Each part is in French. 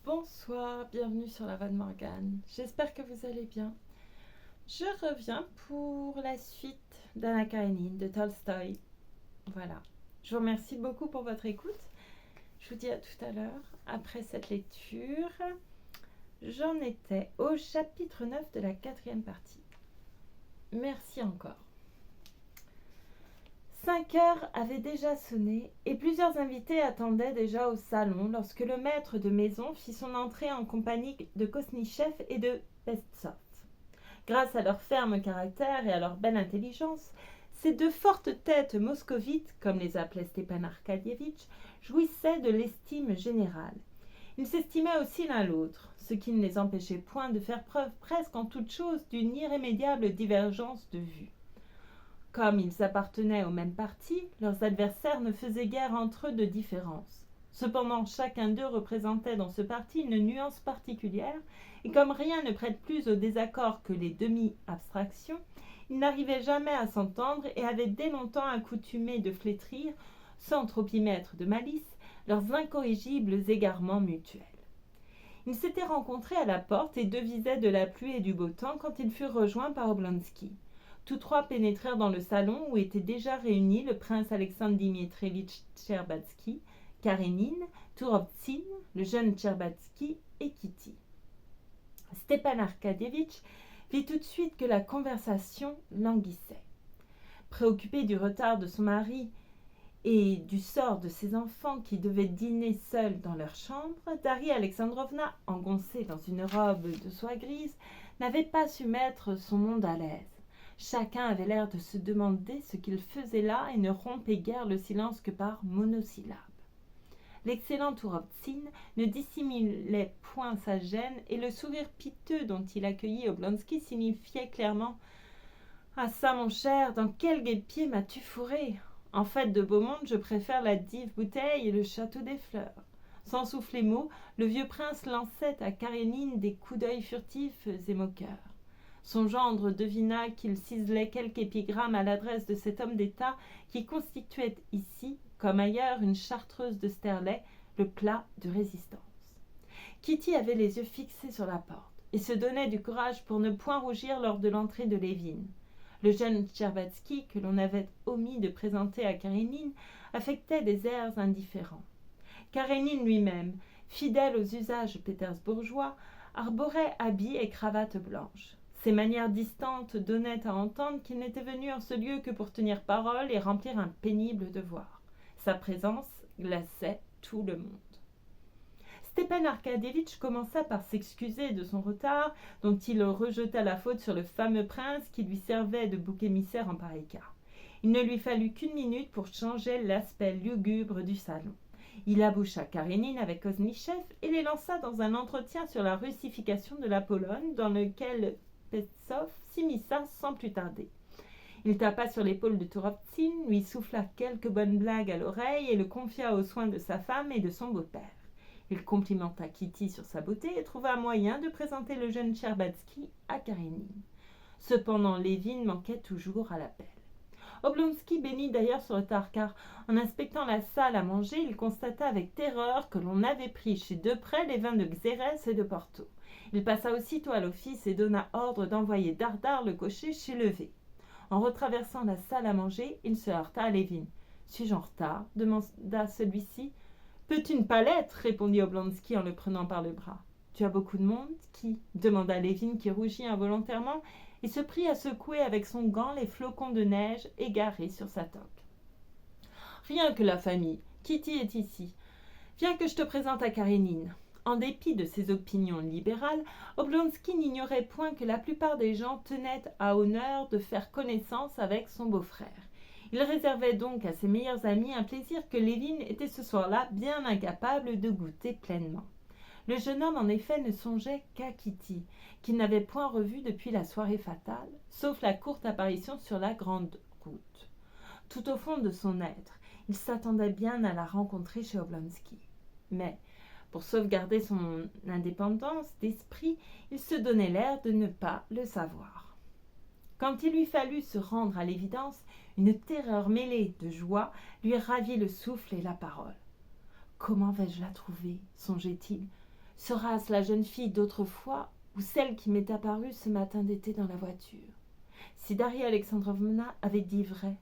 Bonsoir, bienvenue sur la Voix de Morgane. J'espère que vous allez bien. Je reviens pour la suite d'Anna Karénine de Tolstoï. Voilà. Je vous remercie beaucoup pour votre écoute. Je vous dis à tout à l'heure. Après cette lecture, j'en étais au chapitre 9 de la 4e partie. Merci encore. 5 heures avaient déjà sonné et plusieurs invités attendaient déjà au salon lorsque le maître de maison fit son entrée en compagnie de Kosnichev et de Pestsov. Grâce à leur ferme caractère et à leur belle intelligence, ces deux fortes têtes moscovites, comme les appelait Stepan Arkadievitch, jouissaient de l'estime générale. Ils s'estimaient aussi l'un l'autre, ce qui ne les empêchait point de faire preuve presque en toute chose d'une irrémédiable divergence de vues. Comme ils appartenaient au même parti, leurs adversaires ne faisaient guère entre eux de différence. Cependant, chacun d'eux représentait dans ce parti une nuance particulière, et comme rien ne prête plus au désaccord que les demi-abstractions, ils n'arrivaient jamais à s'entendre et avaient dès longtemps accoutumé de flétrir, sans trop y mettre de malice, leurs incorrigibles égarements mutuels. Ils s'étaient rencontrés à la porte et devisaient de la pluie et du beau temps quand ils furent rejoints par Oblonsky. Tous trois pénétrèrent dans le salon où étaient déjà réunis le prince Alexandre Dimitrievitch Tcherbatsky, Karénine, Tourovtsine, le jeune Tcherbatsky et Kitty. Stepan Arkadievitch vit tout de suite que la conversation languissait. Préoccupée du retard de son mari et du sort de ses enfants qui devaient dîner seuls dans leur chambre, Darya Alexandrovna, engoncée dans une robe de soie grise, n'avait pas su mettre son monde à l'aise. Chacun avait l'air de se demander ce qu'il faisait là et ne rompait guère le silence que par monosyllabes. L'excellent Tourovtsine ne dissimulait point sa gêne et le sourire piteux dont il accueillit Oblonsky signifiait clairement « Ah ça, mon cher, dans quel guêpier m'as-tu fourré ? En fait de beau monde, je préfère la dive bouteille et le château des fleurs. » Sans souffler mot, le vieux prince lançait à Karénine des coups d'œil furtifs et moqueurs. Son gendre devina qu'il ciselait quelque épigramme à l'adresse de cet homme d'État qui constituait ici, comme ailleurs, une chartreuse de sterlet, le plat de résistance. Kitty avait les yeux fixés sur la porte et se donnait du courage pour ne point rougir lors de l'entrée de Lévin. Le jeune Tcherbatsky, que l'on avait omis de présenter à Karénine, affectait des airs indifférents. Karénine lui-même, fidèle aux usages pétersbourgeois, arborait habit et cravate blanche. Ses manières distantes donnaient à entendre qu'il n'était venu en ce lieu que pour tenir parole et remplir un pénible devoir. Sa présence glaçait tout le monde. Stepan Arkadievitch commença par s'excuser de son retard, dont il rejeta la faute sur le fameux prince qui lui servait de bouc émissaire en pareil cas. Il ne lui fallut qu'une minute pour changer l'aspect lugubre du salon. Il aboucha Karénine avec Kosnichev et les lança dans un entretien sur la russification de la Pologne, dans lequel Pestsov s'immisça sans plus tarder. Il tapa sur l'épaule de Tourovtsine, lui souffla quelques bonnes blagues à l'oreille et le confia aux soins de sa femme et de son beau-père. Il complimenta Kitty sur sa beauté et trouva moyen de présenter le jeune Tcherbatsky à Karénine. Cependant, Lévin manquait toujours à l'appel. Oblonsky bénit d'ailleurs ce retard car, en inspectant la salle à manger, il constata avec terreur que l'on avait pris chez Deprez les vins de Xérès et de Porto. Il passa aussitôt à l'office et donna ordre d'envoyer Dardar le cocher chez Levé. En retraversant la salle à manger, il se heurta à Lévin. « Suis-je en retard ?» demanda celui-ci. « Peux-tu ne pas l'être ?» répondit Oblonsky en le prenant par le bras. « Tu as beaucoup de monde, qui ?» demanda Lévin qui rougit involontairement et se prit à secouer avec son gant les flocons de neige égarés sur sa toque. « Rien que la famille. Kitty est ici. Viens que je te présente à Karénine. » En dépit de ses opinions libérales, Oblonsky n'ignorait point que la plupart des gens tenaient à honneur de faire connaissance avec son beau-frère. Il réservait donc à ses meilleurs amis un plaisir que Lévin était ce soir-là bien incapable de goûter pleinement. Le jeune homme, en effet, ne songeait qu'à Kitty, qu'il n'avait point revue depuis la soirée fatale, sauf la courte apparition sur la grande route. Tout au fond de son être, il s'attendait bien à la rencontrer chez Oblonsky. Mais, pour sauvegarder son indépendance d'esprit, il se donnait l'air de ne pas le savoir. Quand il lui fallut se rendre à l'évidence, une terreur mêlée de joie lui ravit le souffle et la parole. « Comment vais-je la trouver ?» songeait-il. « Sera-ce la jeune fille d'autrefois ou celle qui m'est apparue ce matin d'été dans la voiture? Si Daria Alexandrovna avait dit vrai,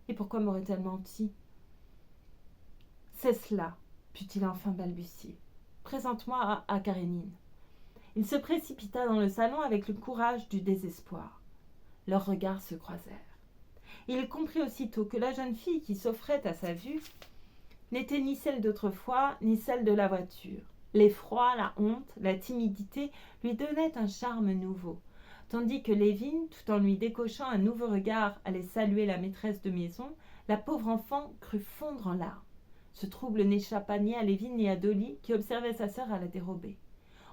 et pourquoi m'aurait-elle menti? C'est cela, put-il enfin balbutier. Présente-moi à Karénine. Il se précipita dans le salon avec le courage du désespoir. Leurs regards se croisèrent. Il comprit aussitôt que la jeune fille qui s'offrait à sa vue n'était ni celle d'autrefois, ni celle de la voiture. L'effroi, la honte, la timidité lui donnaient un charme nouveau, tandis que Lévin, tout en lui décochant un nouveau regard, allait saluer la maîtresse de maison, la pauvre enfant crut fondre en larmes. Ce trouble n'échappa ni à Lévin ni à Dolly, qui observait sa sœur à la dérobée.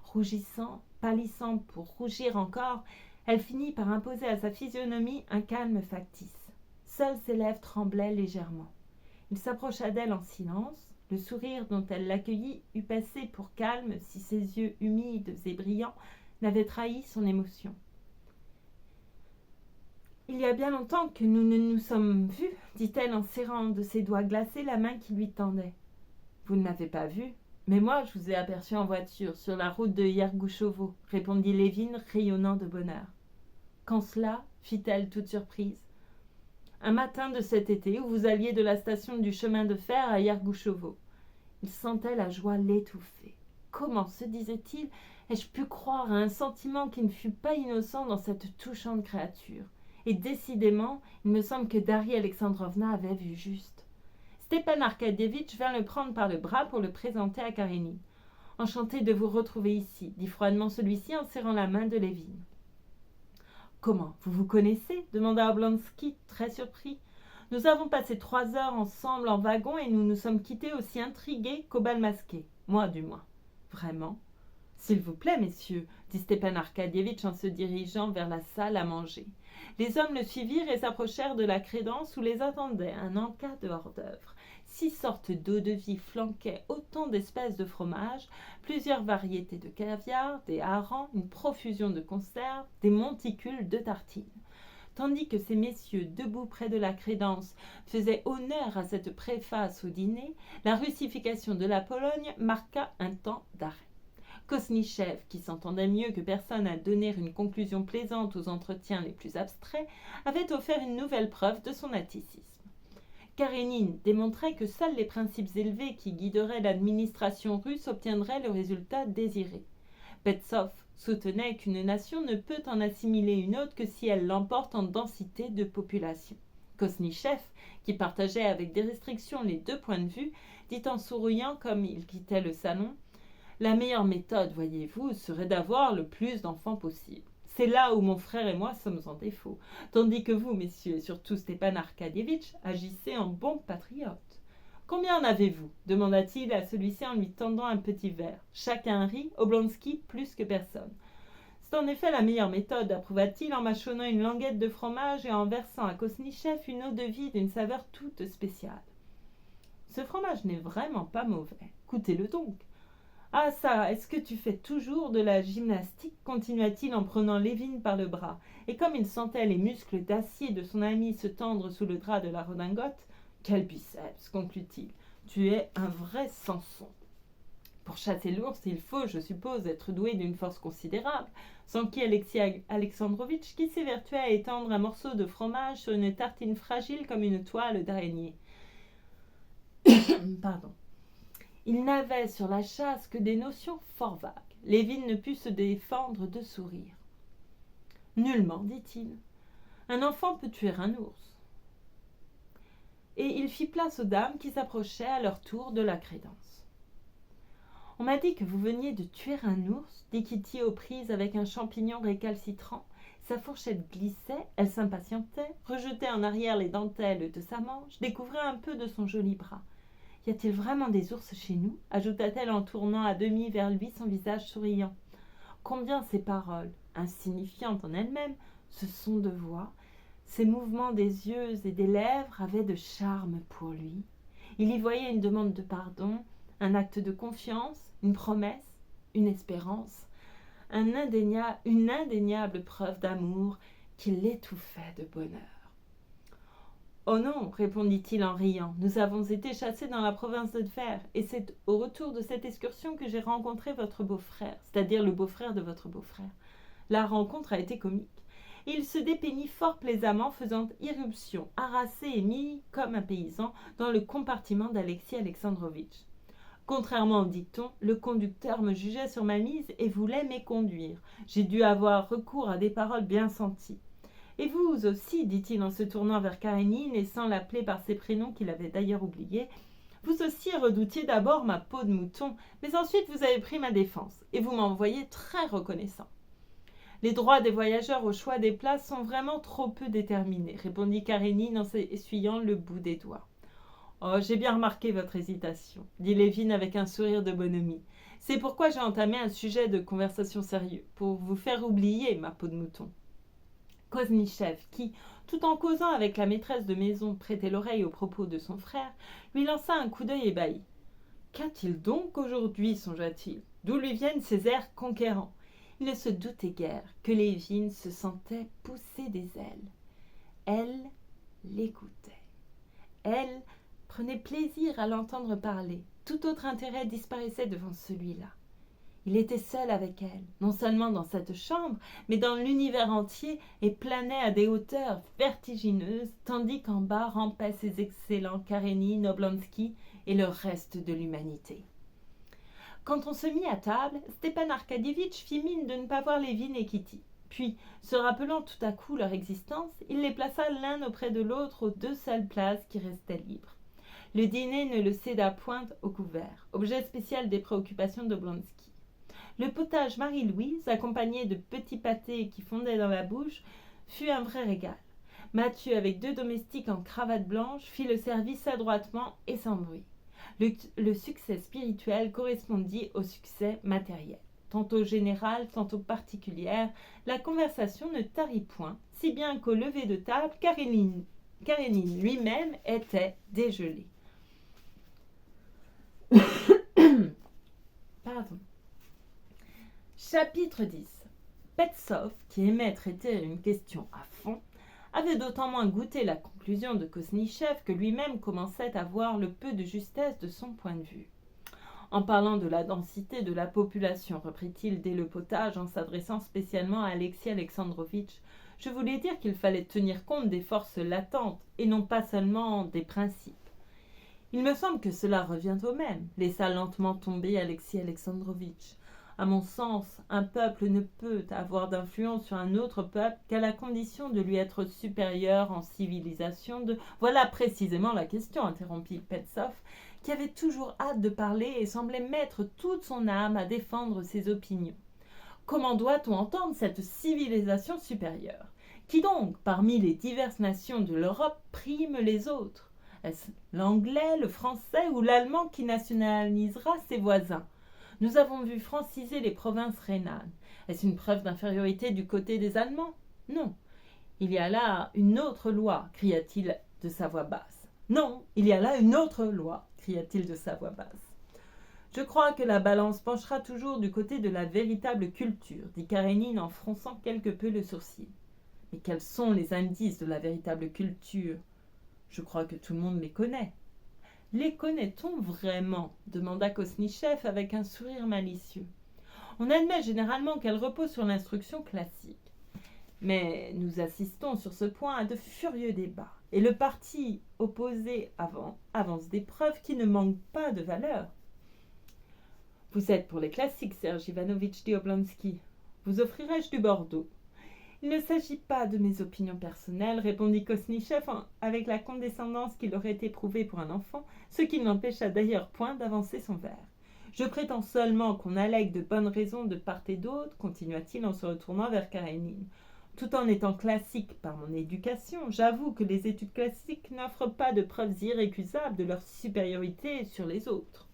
Rougissant, pâlissant pour rougir encore, elle finit par imposer à sa physionomie un calme factice. Seules ses lèvres tremblaient légèrement. Il s'approcha d'elle en silence. Le sourire dont elle l'accueillit eût passé pour calme si ses yeux humides et brillants n'avaient trahi son émotion. « Il y a bien longtemps que nous ne nous sommes vus, dit-elle en serrant de ses doigts glacés la main qui lui tendait. Vous ne m'avez pas vu, mais moi je vous ai aperçu en voiture, sur la route de Yergouchovo, répondit Lévin, rayonnant de bonheur. Quand cela, fit-elle toute surprise. Un matin de cet été où vous alliez de la station du chemin de fer à Yergouchovo. Il sentait la joie l'étouffer. Comment, se disait-il, ai-je pu croire à un sentiment qui ne fût pas innocent dans cette touchante créature? Et décidément, il me semble que Daria Alexandrovna avait vu juste. Stepan Arkadyevitch vint le prendre par le bras pour le présenter à Karénine. « Enchanté de vous retrouver ici, dit froidement celui-ci en serrant la main de Lévin. « Comment, vous vous connaissez » demanda Oblonsky, très surpris. « Nous avons passé 3 heures ensemble en wagon et nous nous sommes quittés aussi intrigués qu'au bal masqué. Moi, du moins. »« Vraiment ?»« S'il vous plaît, messieurs, dit Stepan Arkadyevitch en se dirigeant vers la salle à manger. Les hommes le suivirent et s'approchèrent de la crédence où les attendait un encas de hors-d'œuvre. 6 sortes d'eau-de-vie flanquaient autant d'espèces de fromages, plusieurs variétés de caviar, des harengs, une profusion de conserves, des monticules de tartines. Tandis que ces messieurs, debout près de la crédence, faisaient honneur à cette préface au dîner, la russification de la Pologne marqua un temps d'arrêt. Kosnichev, qui s'entendait mieux que personne à donner une conclusion plaisante aux entretiens les plus abstraits, avait offert une nouvelle preuve de son atticisme. Karénine démontrait que seuls les principes élevés qui guideraient l'administration russe obtiendraient le résultat désiré. Petsov soutenait qu'une nation ne peut en assimiler une autre que si elle l'emporte en densité de population. Kosnichev, qui partageait avec des restrictions les 2 points de vue, dit en souriant comme il quittait le salon: « La meilleure méthode, voyez-vous, serait d'avoir le plus d'enfants possible. C'est là où mon frère et moi sommes en défaut, tandis que vous, messieurs, et surtout Stepan Arkadyevitch, agissez en bons patriotes. Combien en avez-vous » demanda-t-il à celui-ci en lui tendant un petit verre. Chacun rit, Oblonsky plus que personne. C'est en effet la meilleure méthode, approuva-t-il en mâchonnant une languette de fromage et en versant à Kosnichev une eau-de-vie d'une saveur toute spéciale. Ce fromage n'est vraiment pas mauvais. Goûtez-le donc. Ah ça, est-ce que tu fais toujours de la gymnastique continua-t-il en prenant Lévin par le bras. Et comme il sentait les muscles d'acier de son ami se tendre sous le drap de la redingote, « Quel biceps » conclut-il. « Tu es un vrai Samson. » Pour chasser l'ours, il faut, je suppose, être doué d'une force considérable, s'enquit Alexis Alexandrovitch, qui s'évertuait à étendre un morceau de fromage sur une tartine fragile comme une toile d'araignée. Pardon. Il n'avait sur la chasse que des notions fort vagues. Lévin ne put se défendre de sourire. « Nullement, dit-il. Un enfant peut tuer un ours. » Et il fit place aux dames qui s'approchaient à leur tour de la crédence. « On m'a dit que vous veniez de tuer un ours, dit Kitty aux prises avec un champignon récalcitrant. Sa fourchette glissait, elle s'impatientait, rejetait en arrière les dentelles de sa manche, découvrait un peu de son joli bras. « Y a-t-il vraiment des ours chez nous » ajouta-t-elle en tournant à demi vers lui son visage souriant. Combien ces paroles, insignifiantes en elles-mêmes, ce son de voix, ces mouvements des yeux et des lèvres avaient de charme pour lui. Il y voyait une demande de pardon, un acte de confiance, une promesse, une espérance, une indéniable preuve d'amour qui l'étouffait de bonheur. Oh non, répondit-il en riant, nous avons été chassés dans la province de Tver, et c'est au retour de cette excursion que j'ai rencontré votre beau-frère, c'est-à-dire le beau-frère de votre beau-frère. La rencontre a été comique. Il se dépeignit fort plaisamment, faisant irruption, harassé et mis, comme un paysan, dans le compartiment d'Alexis Alexandrovitch. Contrairement au dicton, le conducteur me jugeait sur ma mise et voulait m'éconduire. J'ai dû avoir recours à des paroles bien senties. Et vous aussi, dit-il en se tournant vers Karénine et sans l'appeler par ses prénoms qu'il avait d'ailleurs oubliés, vous aussi redoutiez d'abord ma peau de mouton, mais ensuite vous avez pris ma défense, et vous m'en voyez très reconnaissant. Les droits des voyageurs au choix des places sont vraiment trop peu déterminés, répondit Karénine en s'essuyant le bout des doigts. Oh, j'ai bien remarqué votre hésitation, dit Lévin avec un sourire de bonhomie. C'est pourquoi j'ai entamé un sujet de conversation sérieux, pour vous faire oublier ma peau de mouton. Koznichev, qui, tout en causant avec la maîtresse de maison, prêtait l'oreille aux propos de son frère, lui lança un coup d'œil ébahi. Qu'a-t-il donc aujourd'hui, songea-t-il? D'où lui viennent ces airs conquérants? Il ne se doutait guère que Lévin se sentait pousser des ailes. Elle l'écoutait. Elle prenait plaisir à l'entendre parler. Tout autre intérêt disparaissait devant celui-là. Il était seul avec elle, non seulement dans cette chambre, mais dans l'univers entier, et planait à des hauteurs vertigineuses, tandis qu'en bas rampaient ses excellents Karénine, Oblonsky et le reste de l'humanité. Quand on se mit à table, Stepan Arkadievitch fit mine de ne pas voir Lévin et Kitty. Puis, se rappelant tout à coup leur existence, il les plaça l'un auprès de l'autre aux deux seules places qui restaient libres. Le dîner ne le céda point au couvert, objet spécial des préoccupations d'Oblonsky. Le potage Marie-Louise, accompagné de petits pâtés qui fondaient dans la bouche, fut un vrai régal. Mathieu, avec deux domestiques en cravate blanche, fit le service adroitement et sans bruit. Le succès spirituel correspondit au succès matériel. Tantôt générale, tantôt particulière, la conversation ne tarit point, si bien qu'au lever de table, Karénine lui-même était dégelé. Pardon. Chapitre 10. Petsov, qui aimait traiter une question à fond, avait d'autant moins goûté la conclusion de Koznichev que lui-même commençait à voir le peu de justesse de son point de vue. En parlant de la densité de la population, reprit-il dès le potage en s'adressant spécialement à Alexis Alexandrovitch, je voulais dire qu'il fallait tenir compte des forces latentes et non pas seulement des principes. Il me semble que cela revient au même, laissa lentement tomber Alexis Alexandrovitch. À mon sens, un peuple ne peut avoir d'influence sur un autre peuple qu'à la condition de lui être supérieur en civilisation. Voilà précisément la question, interrompit Petsov, qui avait toujours hâte de parler et semblait mettre toute son âme à défendre ses opinions. Comment doit-on entendre cette civilisation supérieure? Qui donc, parmi les diverses nations de l'Europe, prime les autres? Est-ce l'anglais, le français ou l'allemand qui nationalisera ses voisins? Nous avons vu franciser les provinces rhénanes. Est-ce une preuve d'infériorité du côté des Allemands? Non. Il y a là une autre loi, cria-t-il de sa voix basse. Non, il y a là une autre loi, cria-t-il de sa voix basse. Je crois que la balance penchera toujours du côté de la véritable culture, dit Karénine en fronçant quelque peu le sourcil. Mais quels sont les indices de la véritable culture? Je crois que tout le monde les connaît. Les connaît-on vraiment? Demanda Koznichev avec un sourire malicieux. On admet généralement qu'elles reposent sur l'instruction classique. Mais nous assistons sur ce point à de furieux débats, et le parti opposé avance des preuves qui ne manquent pas de valeur. Vous êtes pour les classiques, Serge Ivanovitch, dit Oblonsky. Vous offrirai-je du Bordeaux? Il ne s'agit pas de mes opinions personnelles, répondit Koznichev avec la condescendance qu'il aurait éprouvée pour un enfant, ce qui ne l'empêcha d'ailleurs point d'avancer son verre. Je prétends seulement qu'on allègue de bonnes raisons de part et d'autre, continua-t-il en se retournant vers Karénine. Tout en étant classique par mon éducation, j'avoue que les études classiques n'offrent pas de preuves irrécusables de leur supériorité sur les autres.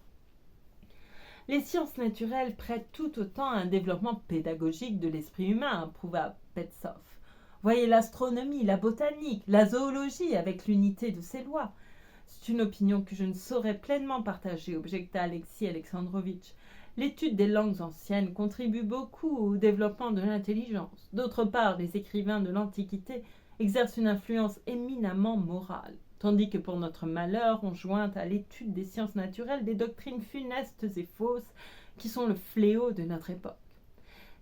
Les sciences naturelles prêtent tout autant à un développement pédagogique de l'esprit humain, approuva Petsov. Voyez l'astronomie, la botanique, la zoologie avec l'unité de ses lois. C'est une opinion que je ne saurais pleinement partager, objecta Alexis Alexandrovitch. L'étude des langues anciennes contribue beaucoup au développement de l'intelligence. D'autre part, les écrivains de l'Antiquité exercent une influence éminemment morale. tandis que pour notre malheur, on joint à l'étude des sciences naturelles des doctrines funestes et fausses qui sont le fléau de notre époque.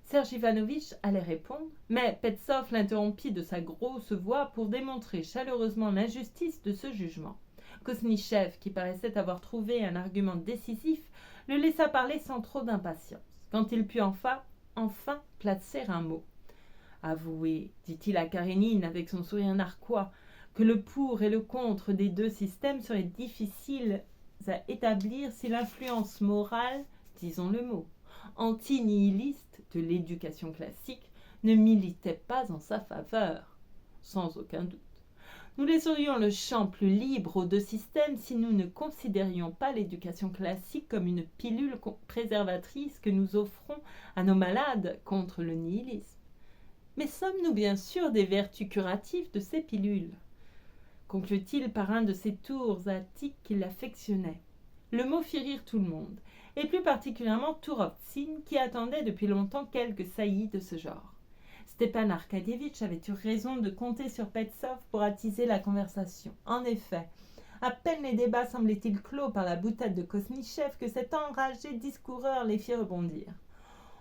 Serge Ivanovitch allait répondre, mais Petsov l'interrompit de sa grosse voix pour démontrer chaleureusement l'injustice de ce jugement. Kosnichev, qui paraissait avoir trouvé un argument décisif, le laissa parler sans trop d'impatience. Quand il put enfin placer un mot. « Avouez, dit-il à Karénine avec son sourire narquois, que le pour et le contre des deux systèmes seraient difficiles à établir si l'influence morale, disons le mot, anti-nihiliste de l'éducation classique ne militait pas en sa faveur, sans aucun doute. Nous laisserions le champ plus libre aux deux systèmes si nous ne considérions pas l'éducation classique comme une pilule préservatrice que nous offrons à nos malades contre le nihilisme. Mais sommes-nous bien sûrs des vertus curatives de ces pilules ? Conclut-il par un de ces tours attiques qu'il affectionnait. Le mot fit rire tout le monde, et plus particulièrement Tourovtsine, qui attendait depuis longtemps quelques saillies de ce genre. Stepan Arkadievitch avait eu raison de compter sur Petsov pour attiser la conversation. En effet, à peine les débats semblaient-ils clos par la boutade de Kosnichev que cet enragé discoureur les fit rebondir.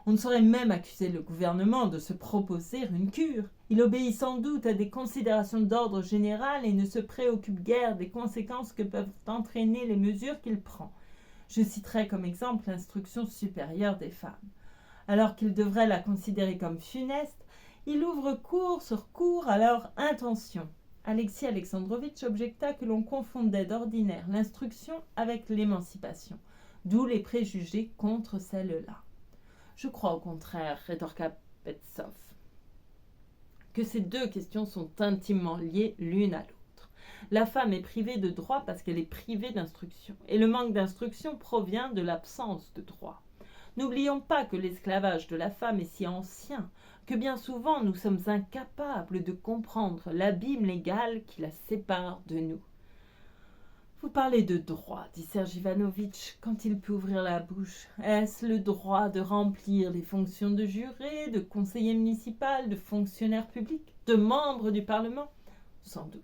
On ne saurait même accuser le gouvernement de se proposer une cure. Il obéit sans doute à des considérations d'ordre général et ne se préoccupe guère des conséquences que peuvent entraîner les mesures qu'il prend. Je citerai comme exemple l'instruction supérieure des femmes. Alors qu'il devrait la considérer comme funeste, il ouvre cours sur cours à leur intention. Alexis Alexandrovitch objecta que l'on confondait d'ordinaire l'instruction avec l'émancipation, d'où les préjugés contre celle-là. Je crois au contraire, rétorqua Petsov, que ces deux questions sont intimement liées l'une à l'autre. La femme est privée de droit parce qu'elle est privée d'instruction, et le manque d'instruction provient de l'absence de droit. N'oublions pas que l'esclavage de la femme est si ancien que bien souvent nous sommes incapables de comprendre l'abîme légal qui la sépare de nous. Vous parlez de droit, dit Serge Ivanovitch, quand il put ouvrir la bouche. Est-ce le droit de remplir les fonctions de juré, de conseiller municipal, de fonctionnaire public, de membre du Parlement ? Sans doute.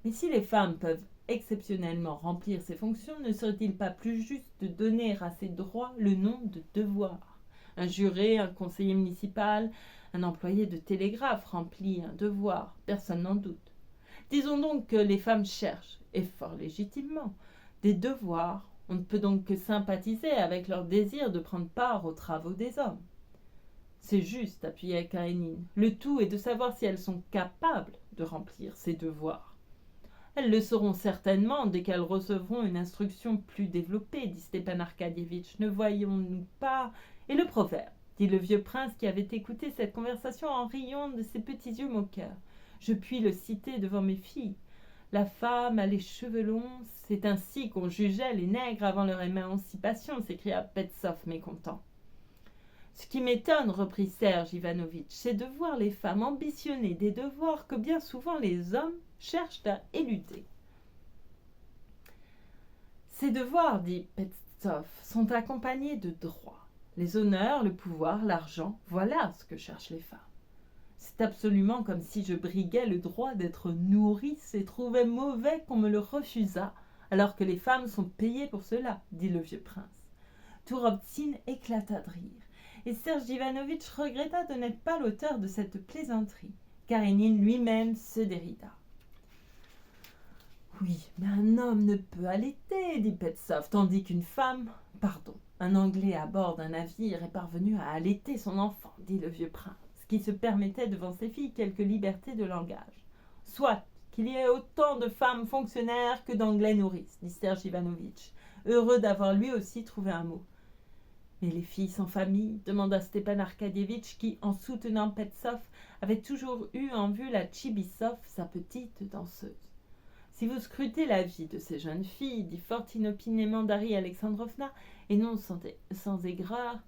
Mais si les femmes peuvent exceptionnellement remplir ces fonctions, ne serait-il pas plus juste de donner à ces droits le nom de devoir ? Un juré, un conseiller municipal, un employé de télégraphe remplit un devoir, personne n'en doute. Disons donc que les femmes cherchent, et fort légitimement, des devoirs. On ne peut donc que sympathiser avec leur désir de prendre part aux travaux des hommes. C'est juste, appuyait Karénine. Le tout est de savoir si elles sont capables de remplir ces devoirs. Elles le sauront certainement dès qu'elles recevront une instruction plus développée, dit Stepan Arkadievitch. Ne voyons-nous pas... Et le proverbe, dit le vieux prince qui avait écouté cette conversation en riant de ses petits yeux moqueurs. Je puis le citer devant mes filles. La femme a les cheveux longs, c'est ainsi qu'on jugeait les nègres avant leur émancipation, s'écria Petsov mécontent. Ce qui m'étonne, reprit Serge Ivanovitch, c'est de voir les femmes ambitionner des devoirs que bien souvent les hommes cherchent à éluder. Ces devoirs, dit Petsov, sont accompagnés de droits. Les honneurs, le pouvoir, l'argent, voilà ce que cherchent les femmes. C'est absolument comme si je briguais le droit d'être nourrice et trouvais mauvais qu'on me le refusât, alors que les femmes sont payées pour cela, dit le vieux prince. Tourovtsine éclata de rire, et Serge Ivanovitch regretta de n'être pas l'auteur de cette plaisanterie. Karénine lui-même se dérida. « Oui, mais un homme ne peut allaiter, dit Petsov, tandis qu'une femme... Pardon, un Anglais à bord d'un navire est parvenu à allaiter son enfant, dit le vieux prince, qui se permettait devant ses filles quelque liberté de langage. Soit qu'il y ait autant de femmes fonctionnaires que d'anglais nourrices, dit Serge Ivanovitch, heureux d'avoir lui aussi trouvé un mot. Mais les filles sans famille, demanda Stepan Arkadievitch, qui, en soutenant Petsov, avait toujours eu en vue la Tchibissov, sa petite danseuse. Si vous scrutez la vie de ces jeunes filles, dit fort inopinément Darya Alexandrovna, et non sans aigreur,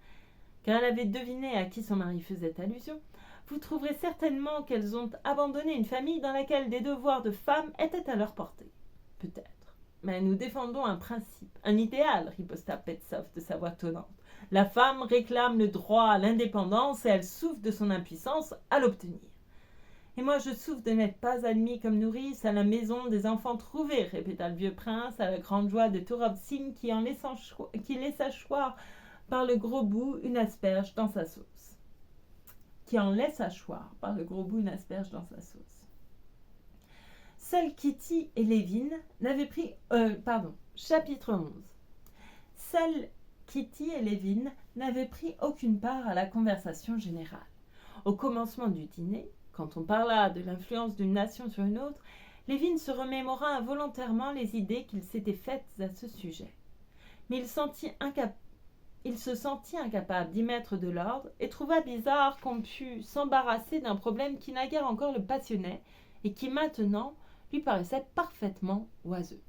car elle avait deviné à qui son mari faisait allusion, vous trouverez certainement qu'elles ont abandonné une famille dans laquelle des devoirs de femmes étaient à leur portée. Peut-être. Mais nous défendons un principe, un idéal, riposta Petsov de sa voix tonnante. La femme réclame le droit à l'indépendance et elle souffre de son impuissance à l'obtenir. Et moi je souffre de n'être pas admis comme nourrice à la maison des enfants trouvés, répéta le vieux prince à la grande joie de Tourovtsine qui laissa choir par le gros bout une asperge dans sa sauce. Qui en laisse choir par le gros bout une asperge dans sa sauce. Seuls Kitty et Lévin n'avaient pris... chapitre 11. Seuls Kitty et Lévin n'avaient pris aucune part à la conversation générale. Au commencement du dîner, quand on parla de l'influence d'une nation sur une autre, Lévin se remémora involontairement les idées qu'il s'était faites à ce sujet. Mais il se sentit incapable d'y mettre de l'ordre et trouva bizarre qu'on pût s'embarrasser d'un problème qui naguère encore le passionnait et qui maintenant lui paraissait parfaitement oiseux.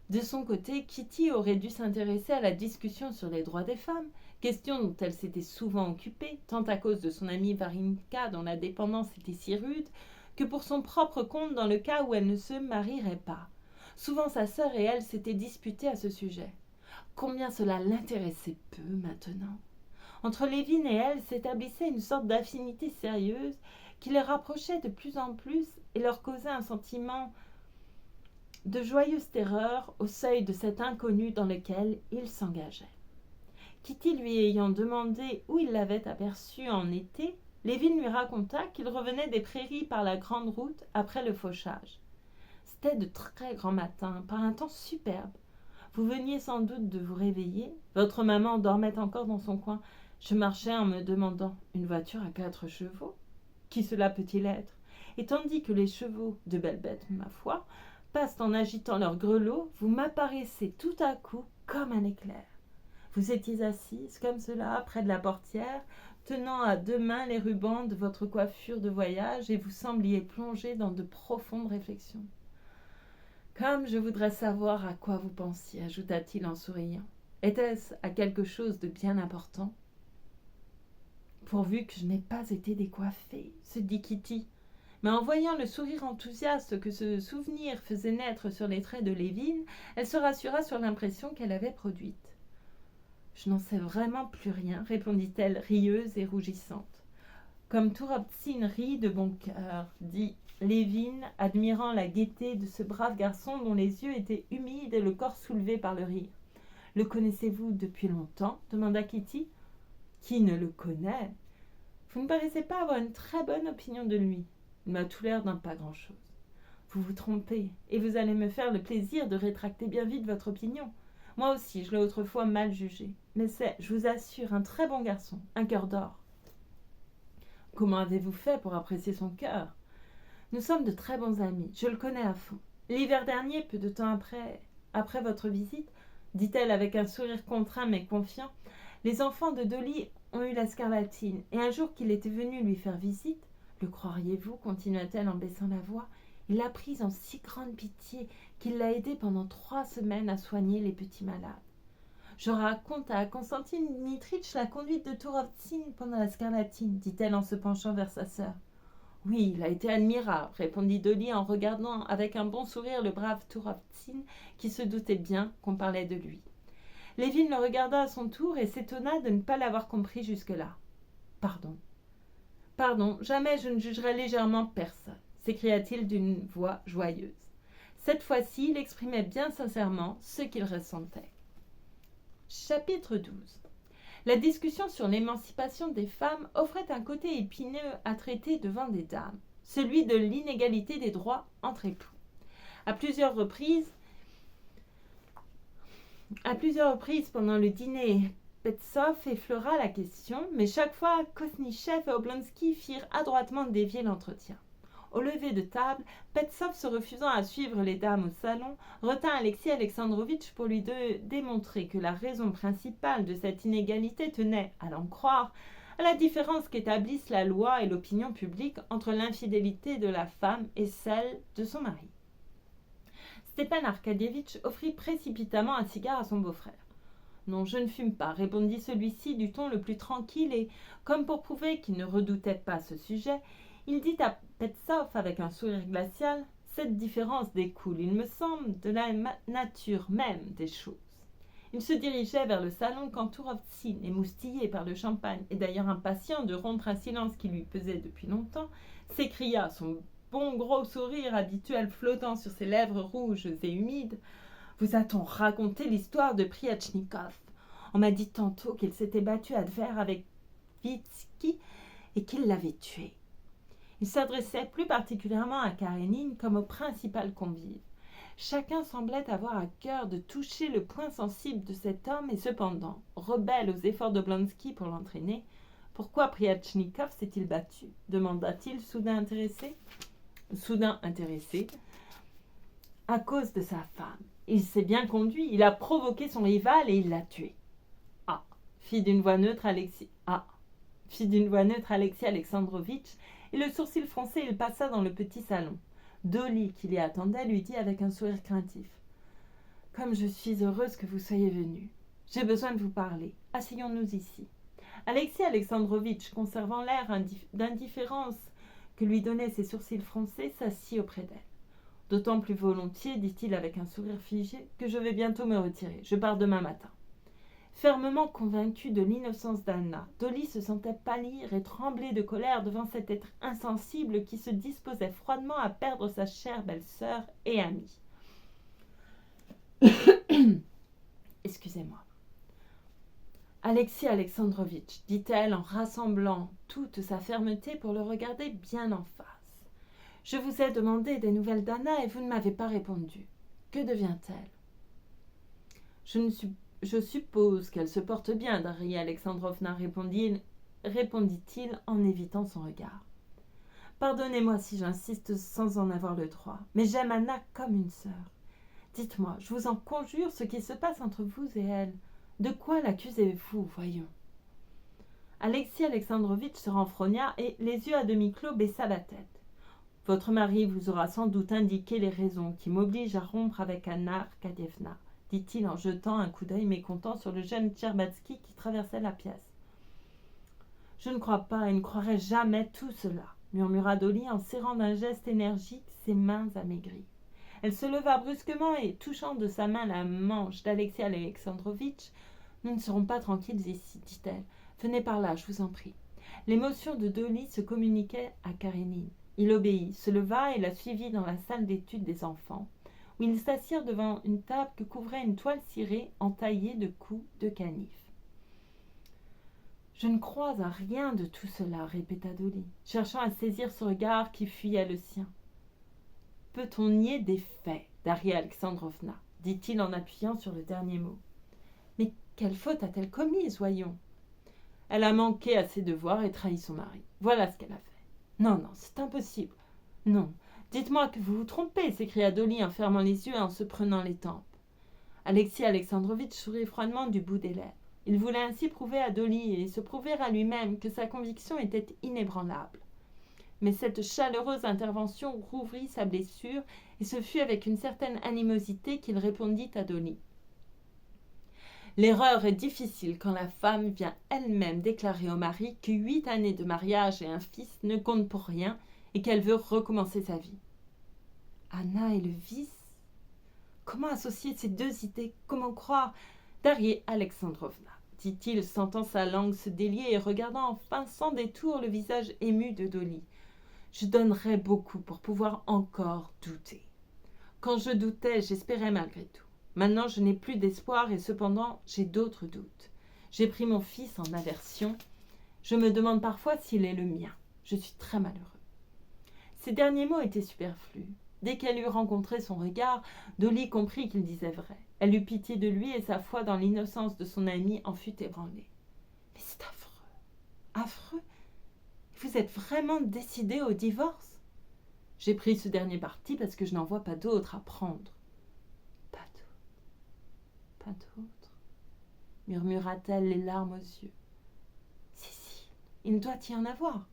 De son côté, Kitty aurait dû s'intéresser à la discussion sur les droits des femmes, question dont elle s'était souvent occupée, tant à cause de son amie Varinka dont la dépendance était si rude, que pour son propre compte dans le cas où elle ne se marierait pas. Souvent sa sœur et elle s'étaient disputées à ce sujet. Combien cela l'intéressait peu maintenant. Entre Lévin et elle s'établissait une sorte d'affinité sérieuse qui les rapprochait de plus en plus et leur causait un sentiment de joyeuse terreur au seuil de cet inconnu dans lequel il s'engageait. Kitty lui ayant demandé où il l'avait aperçu en été, Lévin lui raconta qu'il revenait des prairies par la grande route après le fauchage. C'était de très grands matins, par un temps superbe. Vous veniez sans doute de vous réveiller. Votre maman dormait encore dans son coin. Je marchais en me demandant, une voiture à 4 chevaux? Qui cela peut-il être? Et tandis que les chevaux, de belles bêtes, ma foi, passent en agitant leurs grelots, vous m'apparaissez tout à coup comme un éclair. Vous étiez assise comme cela près de la portière, tenant à 2 mains les rubans de votre coiffure de voyage, et vous sembliez plongée dans de profondes réflexions. Comme je voudrais savoir à quoi vous pensiez, ajouta-t-il en souriant. Était-ce à quelque chose de bien important? Pourvu que je n'ai pas été décoiffée, se dit Kitty. Mais en voyant le sourire enthousiaste que ce souvenir faisait naître sur les traits de Lévin, elle se rassura sur l'impression qu'elle avait produite. Je n'en sais vraiment plus rien, répondit-elle, rieuse et rougissante. Comme Tourovtsine rit de bon cœur, dit Lévin, admirant la gaieté de ce brave garçon dont les yeux étaient humides et le corps soulevé par le rire. Le connaissez-vous depuis longtemps? Demanda Kitty. Qui ne le connaît? Vous ne paraissez pas avoir une très bonne opinion de lui. Il m'a tout l'air d'un pas grand-chose. Vous vous trompez, et vous allez me faire le plaisir de rétracter bien vite votre opinion. Moi aussi, je l'ai autrefois mal jugé. Mais c'est, je vous assure, un très bon garçon, un cœur d'or. Comment avez-vous fait pour apprécier son cœur? Nous sommes de très bons amis, je le connais à fond. L'hiver dernier, peu de temps après votre visite, dit-elle avec un sourire contraint mais confiant, les enfants de Dolly ont eu la scarlatine, et un jour qu'il était venu lui faire visite, le croiriez-vous, continua-t-elle en baissant la voix, il l'a prise en si grande pitié qu'il l'a aidée pendant 3 semaines à soigner les petits malades. Je raconte à Constantine Dmitrich la conduite de Tourovtsine pendant la scarlatine, dit-elle en se penchant vers sa sœur. Oui, il a été admirable, répondit Dolly en regardant avec un bon sourire le brave Tourovtsine qui se doutait bien qu'on parlait de lui. Lévin le regarda à son tour et s'étonna de ne pas l'avoir compris jusque-là. Pardon, jamais je ne jugerai légèrement personne, s'écria-t-il d'une voix joyeuse. Cette fois-ci, il exprimait bien sincèrement ce qu'il ressentait. Chapitre 12. La discussion sur l'émancipation des femmes offrait un côté épineux à traiter devant des dames, celui de l'inégalité des droits entre époux. À plusieurs reprises pendant le dîner, Petsov effleura la question, mais chaque fois, Kosnichev et Oblonsky firent adroitement dévier l'entretien. Au lever de table, Petsov, se refusant à suivre les dames au salon, retint Alexis Alexandrovitch pour lui démontrer que la raison principale de cette inégalité tenait, à l'en croire, à la différence qu'établissent la loi et l'opinion publique entre l'infidélité de la femme et celle de son mari. Stepan Arcadievitch offrit précipitamment un cigare à son beau-frère. « Non, je ne fume pas, répondit celui-ci du ton le plus tranquille et, comme pour prouver qu'il ne redoutait pas ce sujet, il dit à Petsov avec un sourire glacial « Cette différence découle, il me semble, de la nature même des choses. Il se dirigeait vers le salon quand Tourovtsine, émoustillé par le champagne et d'ailleurs impatient de rompre un silence qui lui pesait depuis longtemps, s'écria, son bon gros sourire habituel flottant sur ses lèvres rouges et humides. « Vous a-t-on raconté l'histoire de Priatchnikov ? On m'a dit tantôt qu'il s'était battu à Tver avec Vitsky et qu'il l'avait tué. » Il s'adressait plus particulièrement à Karénine comme au principal convive. Chacun semblait avoir à cœur de toucher le point sensible de cet homme et cependant, rebelle aux efforts d'Oblonsky pour l'entraîner, « Pourquoi Priatchnikov s'est-il battu » demanda-t-il soudain intéressé. « À cause de sa femme. Il s'est bien conduit, il a provoqué son rival et il l'a tué. » « Ah » fit d'une voix neutre Alexis Alexandrovitch, et le sourcil froncé, il passa dans le petit salon. Dolly, qui l'y attendait, lui dit avec un sourire craintif. « Comme je suis heureuse que vous soyez venu. J'ai besoin de vous parler. Asseyons-nous ici. » Alexis Alexandrovitch, conservant l'air d'indifférence que lui donnaient ses sourcils froncés, s'assit auprès d'elle. « D'autant plus volontiers, dit-il avec un sourire figé, que je vais bientôt me retirer. Je pars demain matin. » Fermement convaincue de l'innocence d'Anna, Dolly se sentait pâlir et trembler de colère devant cet être insensible qui se disposait froidement à perdre sa chère belle-sœur et amie. Excusez-moi. Alexis Alexandrovitch, dit-elle en rassemblant toute sa fermeté pour le regarder bien en face. Je vous ai demandé des nouvelles d'Anna et vous ne m'avez pas répondu. Que devient-elle ? Je suppose qu'elle se porte bien, Daria Alexandrovna, répondit-il en évitant son regard. Pardonnez-moi si j'insiste sans en avoir le droit, mais j'aime Anna comme une sœur. Dites-moi, je vous en conjure, ce qui se passe entre vous et elle. De quoi l'accusez-vous, voyons ? Alexis Alexandrovitch se renfrogna et, les yeux à demi clos, baissa la tête. Votre mari vous aura sans doute indiqué les raisons qui m'obligent à rompre avec Anna Arkadievna, dit-il en jetant un coup d'œil mécontent sur le jeune Tcherbatsky qui traversait la pièce. Je ne crois pas et ne croirai jamais tout cela, murmura Dolly en serrant d'un geste énergique ses mains amaigries. Elle se leva brusquement et, touchant de sa main la manche d'Alexis Alexandrovitch, « Nous ne serons pas tranquilles ici, dit-elle. Venez par là, je vous en prie. » L'émotion de Dolly se communiquait à Karénine. Il obéit, se leva et la suivit dans la salle d'études des enfants, où ils s'assirent devant une table que couvrait une toile cirée entaillée de coups de canif. « Je ne crois à rien de tout cela, répéta Dolly, cherchant à saisir ce regard qui fuyait le sien. « Peut-on nier des faits, Daria Alexandrovna ?» dit-il en appuyant sur le dernier mot. « Mais quelle faute a-t-elle commise, voyons ? Elle a manqué à ses devoirs et trahi son mari. Voilà ce qu'elle a fait. Non, non, c'est impossible. Non, dites-moi que vous vous trompez, s'écria Dolly en fermant les yeux et en se prenant les tempes. Alexis Alexandrovitch sourit froidement du bout des lèvres. Il voulait ainsi prouver à Dolly et se prouver à lui-même que sa conviction était inébranlable. Mais cette chaleureuse intervention rouvrit sa blessure et ce fut avec une certaine animosité qu'il répondit à Dolly. L'erreur est difficile quand la femme vient elle-même déclarer au mari que 8 années de mariage et un fils ne comptent pour rien et qu'elle veut recommencer sa vie. Anna et le vice ? Comment associer ces deux idées ? Comment croire ? Daria Alexandrovna, dit-il, sentant sa langue se délier et regardant enfin sans détour le visage ému de Dolly. Je donnerais beaucoup pour pouvoir encore douter. Quand je doutais, j'espérais malgré tout. Maintenant, je n'ai plus d'espoir et cependant, j'ai d'autres doutes. J'ai pris mon fils en aversion. Je me demande parfois s'il est le mien. Je suis très malheureux. Ces derniers mots étaient superflus. Dès qu'elle eut rencontré son regard, Dolly comprit qu'il disait vrai. Elle eut pitié de lui et sa foi dans l'innocence de son ami en fut ébranlée. « Mais c'est affreux, affreux. Vous êtes vraiment décidé au divorce ? J'ai pris ce dernier parti parce que je n'en vois pas d'autre à prendre. » Pas d'autre, murmura-t-elle les larmes aux yeux. Si, il doit y en avoir.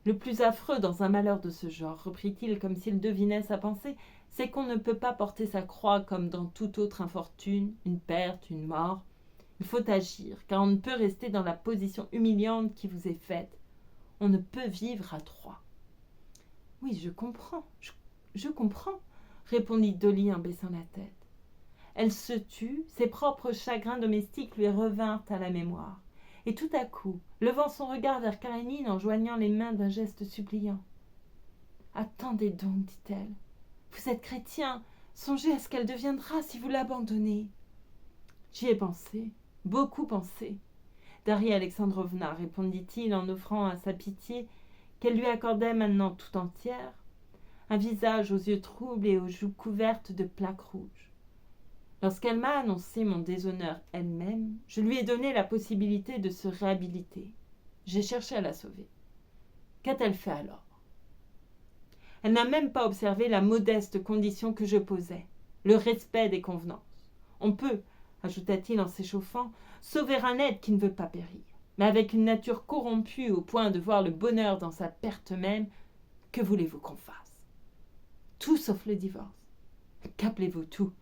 Le plus affreux dans un malheur de ce genre, reprit-il comme s'il devinait sa pensée, c'est qu'on ne peut pas porter sa croix comme dans toute autre infortune, une perte, une mort. Il faut agir, car on ne peut rester dans la position humiliante qui vous est faite. On ne peut vivre à 3. Oui, je comprends, je comprends, répondit Dolly en baissant la tête. Elle se tut, ses propres chagrins domestiques lui revinrent à la mémoire. Et tout à coup, levant son regard vers Karénine en joignant les mains d'un geste suppliant. « Attendez donc, dit-elle. Vous êtes chrétien, songez à ce qu'elle deviendra si vous l'abandonnez. » J'y ai pensé, beaucoup pensé. Daria Alexandrovna, répondit-il en offrant à sa pitié, qu'elle lui accordait maintenant tout entière, un visage aux yeux troubles et aux joues couvertes de plaques rouges. Lorsqu'elle m'a annoncé mon déshonneur elle-même, je lui ai donné la possibilité de se réhabiliter. J'ai cherché à la sauver. Qu'a-t-elle fait alors ? Elle n'a même pas observé la modeste condition que je posais, le respect des convenances. On peut, ajouta-t-il en s'échauffant, sauver un être qui ne veut pas périr. Mais avec une nature corrompue au point de voir le bonheur dans sa perte même, que voulez-vous qu'on fasse ? Tout sauf le divorce. Qu'appelez-vous tout ?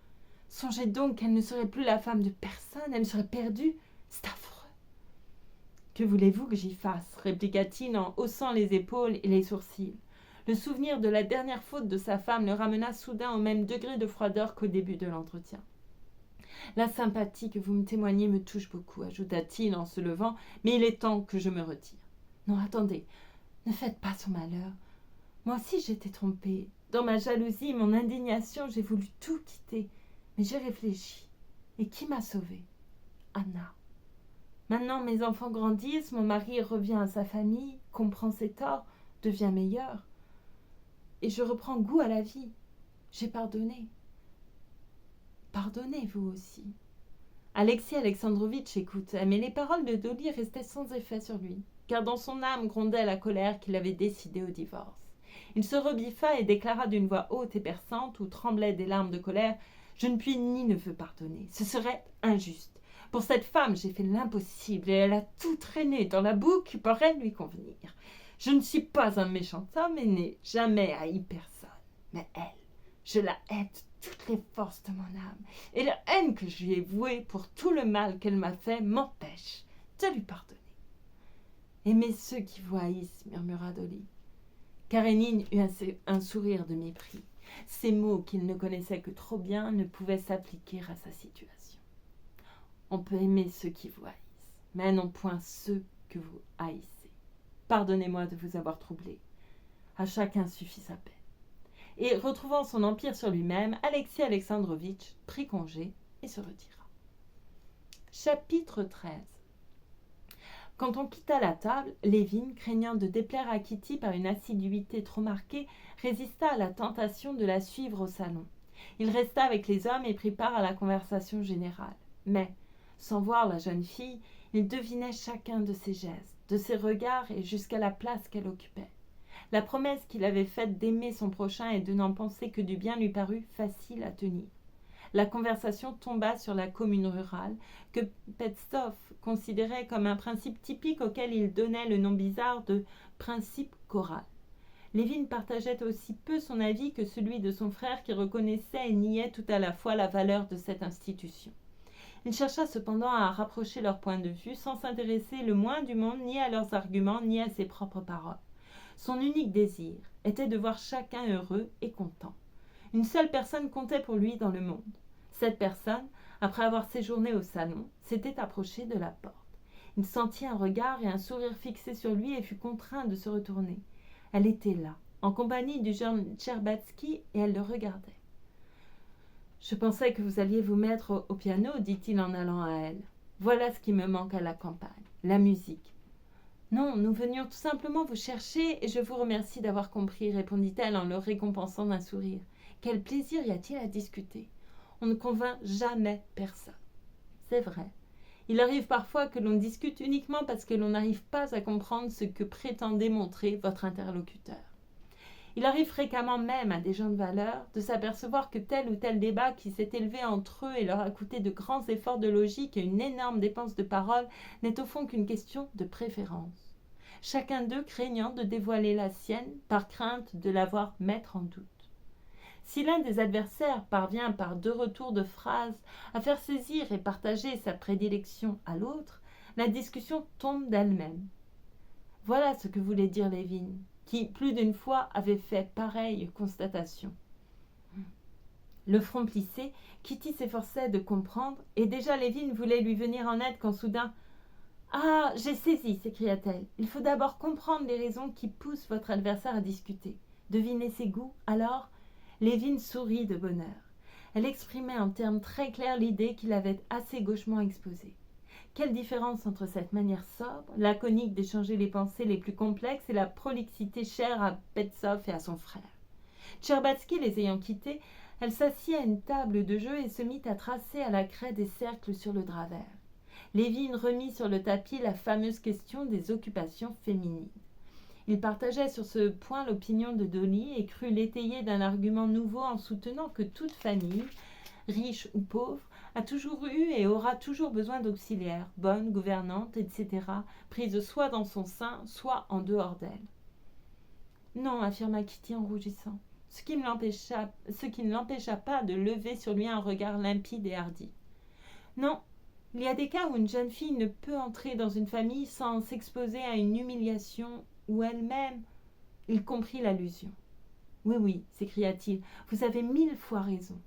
Songez donc qu'elle ne serait plus la femme de personne, elle serait perdue. C'est affreux. Que voulez-vous que j'y fasse ? Répliqua-t-il en haussant les épaules et les sourcils. Le souvenir de la dernière faute de sa femme le ramena soudain au même degré de froideur qu'au début de l'entretien. La sympathie que vous me témoignez me touche beaucoup, ajouta-t-il en se levant, mais il est temps que je me retire. Non, attendez, ne faites pas son malheur. Moi aussi j'étais trompée. Dans ma jalousie, mon indignation, j'ai voulu tout quitter. Mais j'ai réfléchi. Et qui m'a sauvée ? Anna. Maintenant, mes enfants grandissent, mon mari revient à sa famille, comprend ses torts, devient meilleur. Et je reprends goût à la vie. J'ai pardonné. Pardonnez, vous aussi. Alexis Alexandrovitch écoutait, mais les paroles de Dolly restaient sans effet sur lui, car dans son âme grondait la colère qui l'avait décidé au divorce. Il se rebiffa et déclara d'une voix haute et perçante, où tremblaient des larmes de colère, « Je ne puis ni ne veux pardonner. Ce serait injuste. Pour cette femme, j'ai fait l'impossible et elle a tout traîné dans la boue qui pourrait lui convenir. Je ne suis pas un méchant homme et n'ai jamais haï personne. Mais elle, je la hais de toutes les forces de mon âme. Et la haine que je lui ai vouée pour tout le mal qu'elle m'a fait m'empêche de lui pardonner. » « Aimez ceux qui vous haïssent, murmura Dolly. Karénine eut un sourire de mépris. Ces mots qu'il ne connaissait que trop bien ne pouvaient s'appliquer à sa situation. On peut aimer ceux qui vous haïssent, mais non point ceux que vous haïssez. Pardonnez-moi de vous avoir troublé. À chacun suffit sa peine. Et retrouvant son empire sur lui-même, Alexis Alexandrovitch prit congé et se retira. Chapitre 13. Quand on quitta la table, Lévin, craignant de déplaire à Kitty par une assiduité trop marquée, résista à la tentation de la suivre au salon. Il resta avec les hommes et prit part à la conversation générale. Mais, sans voir la jeune fille, il devinait chacun de ses gestes, de ses regards et jusqu'à la place qu'elle occupait. La promesse qu'il avait faite d'aimer son prochain et de n'en penser que du bien lui parut facile à tenir. La conversation tomba sur la commune rurale, que Pestsov considérait comme un principe typique auquel il donnait le nom bizarre de « principe choral ». Lévin partageait aussi peu son avis que celui de son frère qui reconnaissait et niait tout à la fois la valeur de cette institution. Il chercha cependant à rapprocher leurs points de vue sans s'intéresser le moins du monde ni à leurs arguments ni à ses propres paroles. Son unique désir était de voir chacun heureux et content. Une seule personne comptait pour lui dans le monde. Cette personne, après avoir séjourné au salon, s'était approchée de la porte. Il sentit un regard et un sourire fixés sur lui et fut contraint de se retourner. Elle était là, en compagnie du jeune Tcherbatsky, et elle le regardait. « Je pensais que vous alliez vous mettre au piano, dit-il en allant à elle. Voilà ce qui me manque à la campagne, la musique. Non, nous venions tout simplement vous chercher et je vous remercie d'avoir compris, répondit-elle en le récompensant d'un sourire. Quel plaisir y a-t-il à discuter ? On ne convainc jamais personne. C'est vrai. Il arrive parfois que l'on discute uniquement parce que l'on n'arrive pas à comprendre ce que prétend démontrer votre interlocuteur. Il arrive fréquemment même à des gens de valeur de s'apercevoir que tel ou tel débat qui s'est élevé entre eux et leur a coûté de grands efforts de logique et une énorme dépense de parole n'est au fond qu'une question de préférence. Chacun d'eux craignant de dévoiler la sienne par crainte de la voir mettre en doute. Si l'un des adversaires parvient par 2 retours de phrases à faire saisir et partager sa prédilection à l'autre, la discussion tombe d'elle-même. Voilà ce que voulait dire Lévin, qui plus d'une fois avait fait pareille constatation. Le front plissé, Kitty s'efforçait de comprendre, et déjà Lévin voulait lui venir en aide quand soudain « Ah, j'ai saisi !» s'écria-t-elle. « Il faut d'abord comprendre les raisons qui poussent votre adversaire à discuter. Deviner ses goûts, alors ?» Lévin sourit de bonheur. Elle exprimait en termes très clairs l'idée qu'il avait assez gauchement exposée. Quelle différence entre cette manière sobre, laconique d'échanger les pensées les plus complexes et la prolixité chère à Petsoff et à son frère. Tcherbatsky les ayant quittés, elle s'assit à une table de jeu et se mit à tracer à la craie des cercles sur le drap vert. Lévin remit sur le tapis la fameuse question des occupations féminines. Il partageait sur ce point l'opinion de Dolly et crut l'étayer d'un argument nouveau en soutenant que toute famille, riche ou pauvre, a toujours eu et aura toujours besoin d'auxiliaires, bonnes, gouvernantes, etc., prises soit dans son sein, soit en dehors d'elle. Non, affirma Kitty en rougissant, ce qui ne l'empêcha pas de lever sur lui un regard limpide et hardi. Non, il y a des cas où une jeune fille ne peut entrer dans une famille sans s'exposer à une humiliation où elle-même... Il comprit l'allusion. Oui, oui, s'écria-t-il, vous avez 1000 fois raison.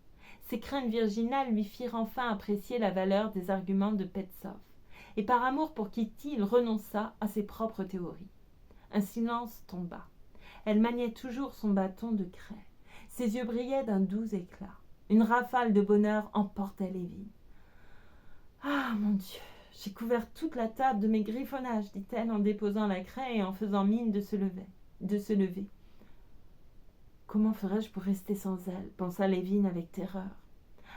Ses craintes virginales lui firent enfin apprécier la valeur des arguments de Petsoff, et par amour pour Kitty, il renonça à ses propres théories. Un silence tomba. Elle maniait toujours son bâton de craie. Ses yeux brillaient d'un doux éclat. Une rafale de bonheur emportait Lévin. « Ah, mon Dieu, j'ai couvert toute la table de mes griffonnages, dit-elle en déposant la craie et en faisant mine de se lever. Comment ferais-je pour rester sans elle, pensa Lévin avec terreur.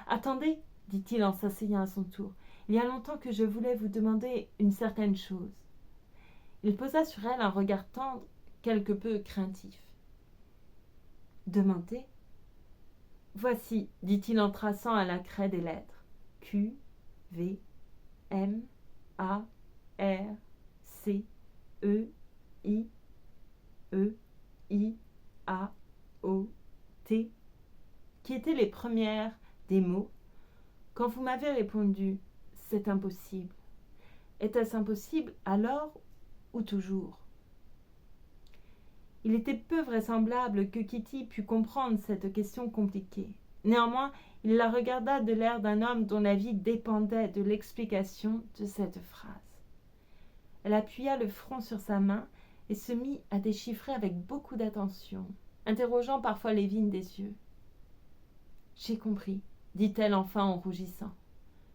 Attendez, dit-il en s'asseyant à son tour, il y a longtemps que je voulais vous demander une certaine chose. Il posa sur elle un regard tendre, quelque peu craintif. Demandez. Voici, dit-il en traçant à la craie des lettres. Q, V, M, A, R, C, E, I, A, O, T, qui étaient les premières des mots. Quand vous m'avez répondu « c'est impossible », était-ce impossible alors ou toujours ? Il était peu vraisemblable que Kitty pût comprendre cette question compliquée. Néanmoins, il la regarda de l'air d'un homme dont la vie dépendait de l'explication de cette phrase. Elle appuya le front sur sa main et se mit à déchiffrer avec beaucoup d'attention, interrogeant parfois Lévin des yeux. « J'ai compris, » dit-elle enfin en rougissant.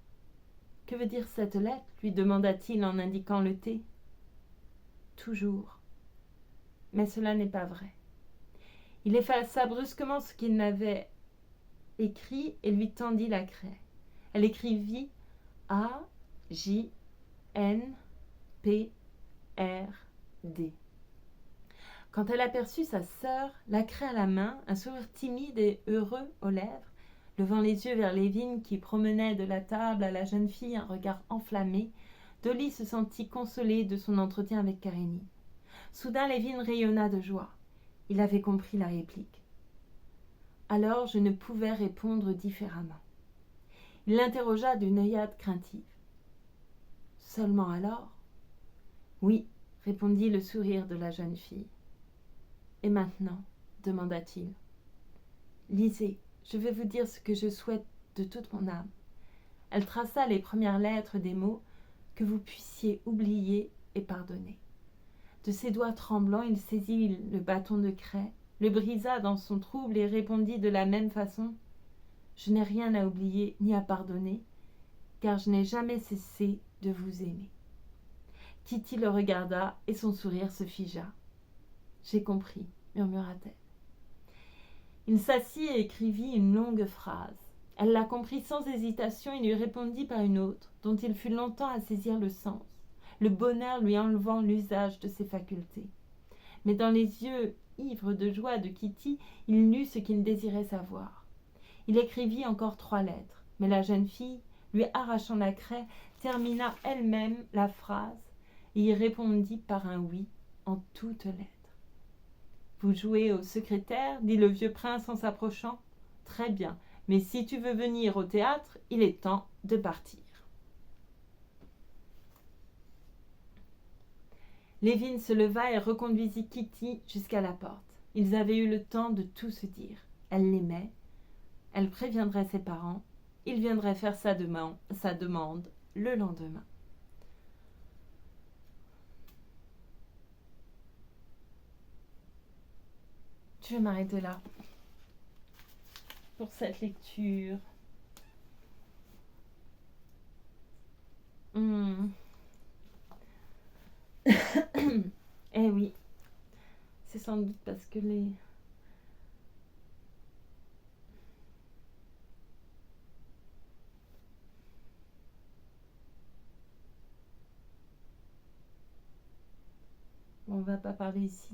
« Que veut dire cette lettre ?» lui demanda-t-il en indiquant le thé. « Toujours. » Mais cela n'est pas vrai. Il effaça brusquement ce qu'il n'avait écrit et lui tendit la craie. Elle écrivit A, J, N, P, R, D. Quand elle aperçut sa sœur, la craie à la main, un sourire timide et heureux aux lèvres, levant les yeux vers Lévin qui promenait de la table à la jeune fille un regard enflammé, Dolly se sentit consolée de son entretien avec Karénine. Soudain, Lévin rayonna de joie. Il avait compris la réplique. Alors, je ne pouvais répondre différemment. Il l'interrogea d'une œillade craintive. Seulement alors ? Oui, répondit le sourire de la jeune fille. Et maintenant ? demanda-t-il. Lisez, je vais vous dire ce que je souhaite de toute mon âme. Elle traça les premières lettres des mots que vous puissiez oublier et pardonner. De ses doigts tremblants, il saisit le bâton de craie, le brisa dans son trouble et répondit de la même façon « Je n'ai rien à oublier ni à pardonner, car je n'ai jamais cessé de vous aimer. » Kitty le regarda et son sourire se figea. « J'ai compris, » murmura-t-elle. Il s'assit et écrivit une longue phrase. Elle la comprit sans hésitation et lui répondit par une autre, dont il fut longtemps à saisir le sens, le bonheur lui enlevant l'usage de ses facultés. Mais dans les yeux ivres de joie de Kitty, il lut ce qu'il désirait savoir. Il écrivit encore 3 lettres, mais la jeune fille, lui arrachant la craie, termina elle-même la phrase et y répondit par un oui en toutes lettres. « Vous jouez au secrétaire » dit le vieux prince en s'approchant. « Très bien, mais si tu veux venir au théâtre, il est temps de partir. » Lévin se leva et reconduisit Kitty jusqu'à la porte. Ils avaient eu le temps de tout se dire. Elle l'aimait, Elle préviendrait ses parents. Il viendrait faire sa demande le lendemain. Je vais m'arrêter là pour cette lecture. Eh oui, c'est sans doute parce que on va pas parler ici